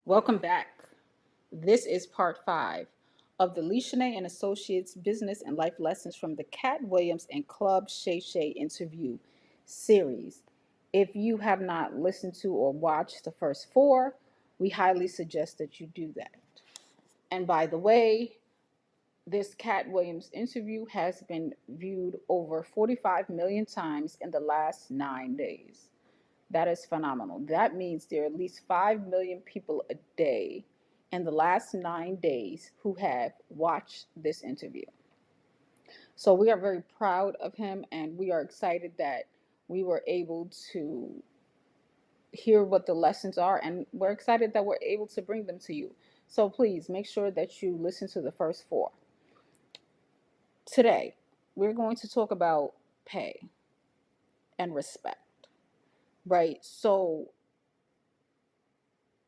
Welcome back. This is part 5 of the Lishane and Associates Business and Life Lessons from the Katt Williams and Club Shay Shay interview series. If you have not listened to or watched the first 4, we highly suggest that you do that. And by the way, this Katt Williams interview has been viewed over 45 million times in the last 9 days. That is phenomenal. That means there are at least 5 million people a day in the last 9 days who have watched this interview. So we are very proud of him and we are excited that we were able to hear what the lessons are, and we're excited that we're able to bring them to you. So please make sure that you listen to the first 4. Today, we're going to talk about pay and respect, right? So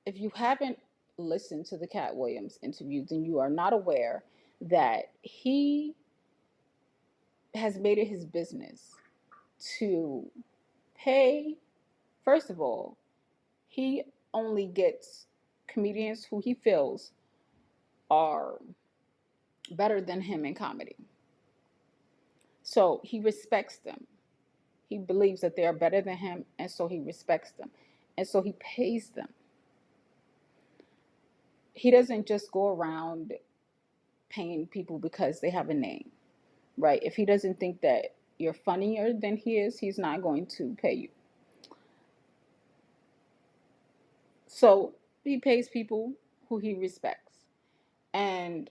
if you haven't listened to the Katt Williams interview, then you are not aware that he has made it his business to pay. First of all, he only gets comedians who he feels are better than him in comedy. So he respects them. He believes that they are better than him, and so he respects them. And so he pays them. He doesn't just go around paying people because they have a name, right? If he doesn't think that you're funnier than he is, he's not going to pay you. So he pays people who he respects. And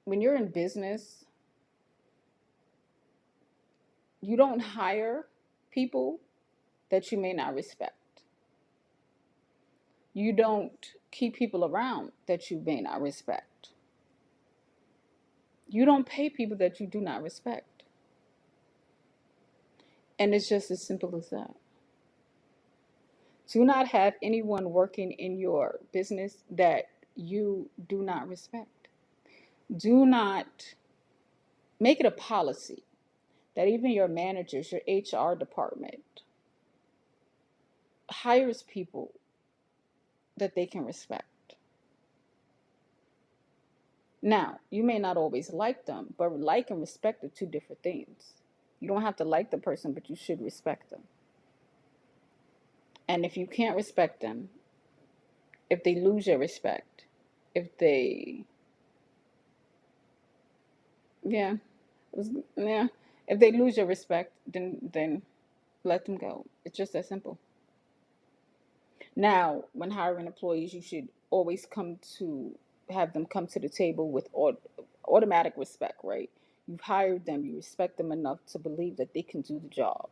when you're in business, you don't hire people that you may not respect. You don't keep people around that you may not respect. You don't pay people that you do not respect. And it's just as simple as that. Do not have anyone working in your business that you do not respect. Do not make it a policy that even your managers, your HR department, hires people that they can respect. Now, you may not always like them, but like and respect are two different things. You don't have to like the person, but you should respect them. And if you can't respect them, if they lose your respect, if they, yeah, yeah, if they lose your respect, then let them go. It's just that simple. Now, when hiring employees, you should always have them come to the table with automatic respect, right? You've hired them, you respect them enough to believe that they can do the job.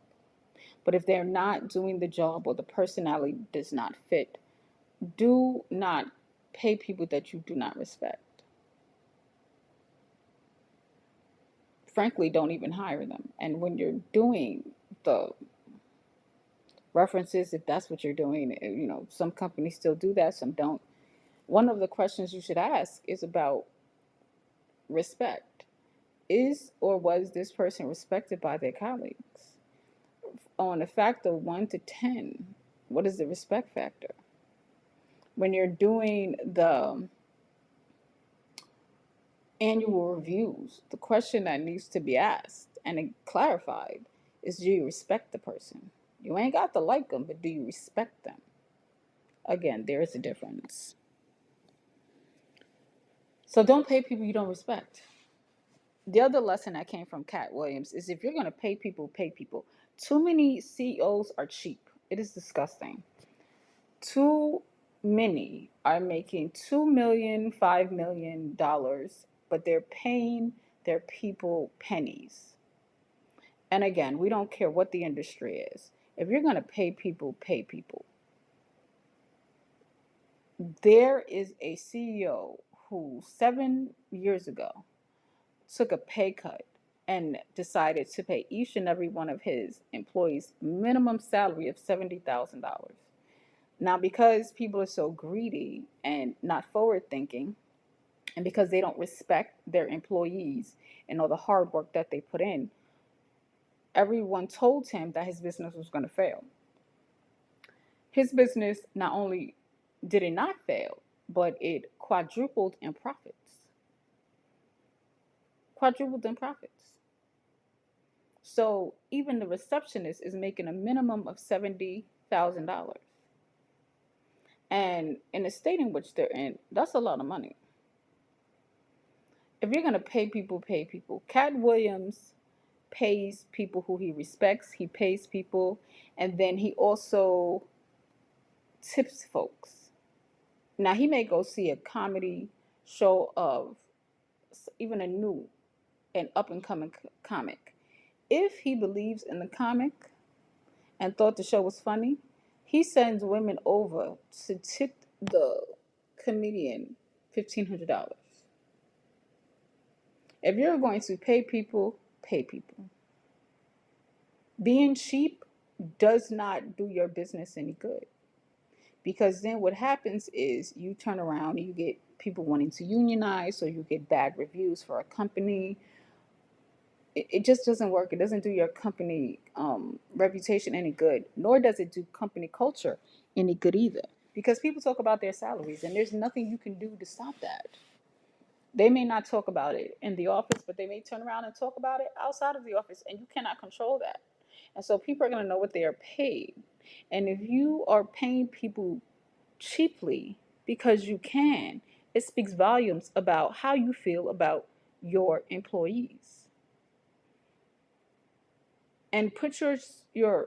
But if they're not doing the job or the personality does not fit, do not pay people that you do not respect. Frankly, don't even hire them. And when you're doing the references, if that's what you're doing, some companies still do that, some don't. One of the questions you should ask is about respect. Is or was this person respected by their colleagues? On a factor of 1 to 10, what is the respect factor? When you're doing the annual reviews, the question that needs to be asked and clarified is, do you respect the person? You ain't got to like them, but do you respect them? Again, there is a difference. So don't pay people you don't respect. The other lesson that came from Katt Williams is, if you're going to pay people, pay people. Too many CEOs are cheap. It is disgusting. Too many are making $2 million, $5 million, but they're paying their people pennies. And again, we don't care what the industry is. If you're going to pay people, pay people. There is a CEO who 7 years ago took a pay cut and decided to pay each and every one of his employees minimum salary of $70,000. Now, because people are so greedy and not forward thinking, and because they don't respect their employees and all the hard work that they put in, everyone told him that his business was going to fail. His business not only did it not fail, but it quadrupled in profits. Quadrupled in profits. So even the receptionist is making a minimum of $70,000. And in the state in which they're in, that's a lot of money. If you're going to pay people, pay people. Katt Williams pays people who he respects, he pays people, and then he also tips folks. Now, he may go see a comedy show of even a new and up and coming comic. If he believes in the comic and thought the show was funny, he sends women over to tip the comedian $1,500. If you're going to pay people, pay people. Being cheap does not do your business any good, because then what happens is you turn around and you get people wanting to unionize, or you get bad reviews for a company. It just doesn't work. It doesn't do your company reputation any good, nor does it do company culture any good either, because people talk about their salaries and there's nothing you can do to stop that. They may not talk about it in the office, but they may turn around and talk about it outside of the office, and you cannot control that. And so people are going to know what they are paid. And if you are paying people cheaply because you can, it speaks volumes about how you feel about your employees. And put yourself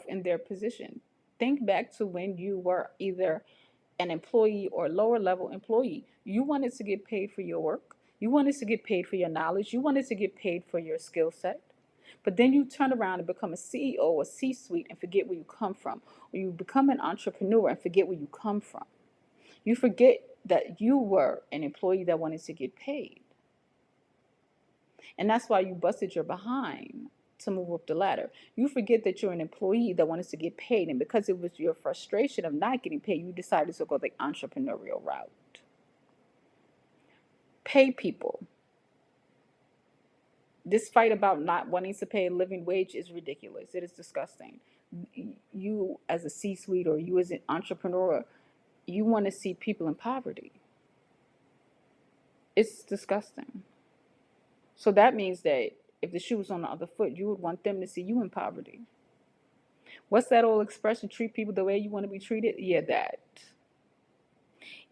in their position. Think back to when you were either an employee or lower level employee. You wanted to get paid for your work. You wanted to get paid for your knowledge. You wanted to get paid for your skill set. But then you turn around and become a CEO or C suite and forget where you come from. Or you become an entrepreneur and forget where you come from. You forget that you were an employee that wanted to get paid. And that's why you busted your behind to move up the ladder. You forget that you're an employee that wanted to get paid. And because it was your frustration of not getting paid, you decided to go the entrepreneurial route. Pay people. This fight about not wanting to pay a living wage is ridiculous. It is disgusting. You, as a C suite, or you as an entrepreneur, you want to see people in poverty. It's disgusting. So that means that if the shoe was on the other foot, you would want them to see you in poverty. What's that old expression? Treat people the way you want to be treated? Yeah, that.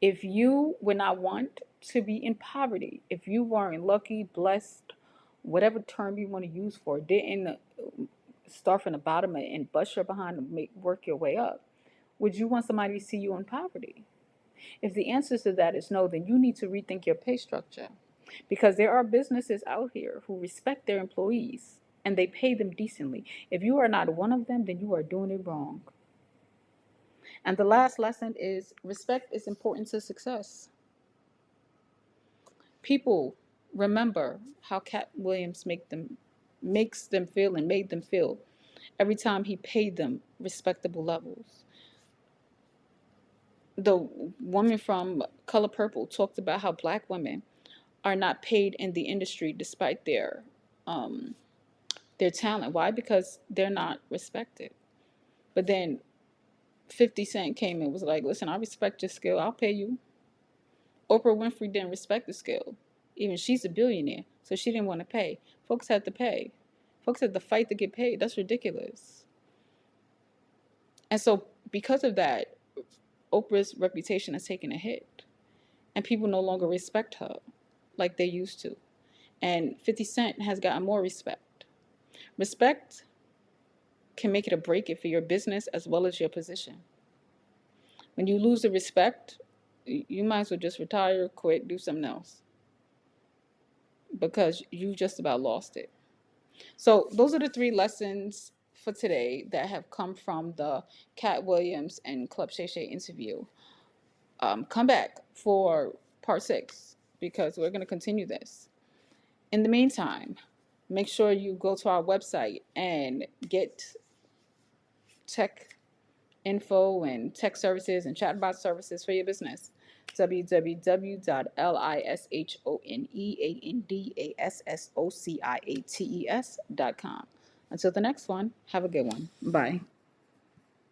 If you would not want to be in poverty, if you weren't lucky, blessed, whatever term you want to use for it, didn't start from the bottom and bust your behind and work your way up, would you want somebody to see you in poverty? If the answer to that is no, then you need to rethink your pay structure, because there are businesses out here who respect their employees and they pay them decently. If you are not one of them, then you are doing it wrong. And the last lesson is respect is important to success. People remember how Katt Williams makes them feel and made them feel every time he paid them respectable levels. The woman from Color Purple talked about how black women are not paid in the industry despite um, their talent. Why? Because they're not respected. But then 50 Cent came and was like, listen, I respect your skill. I'll pay you. Oprah Winfrey didn't respect the skill. Even she's a billionaire, so she didn't want to pay. Folks had to pay. Folks had to fight to get paid. That's ridiculous. And so because of that, Oprah's reputation has taken a hit. And people no longer respect her like they used to. And 50 Cent has gotten more respect. Respect can make it or break it for your business as well as your position. When you lose the respect, you might as well just retire, quit, do something else, because you just about lost it. So those are the three lessons for today that have come from the Katt Williams and Club Shay Shay interview. Come back for part 6, because we're going to continue this. In the meantime, make sure you go to our website and get tech info and tech services and chatbot services for your business. www.lishoneandassociates.com. Until the next one, have a good one. Bye.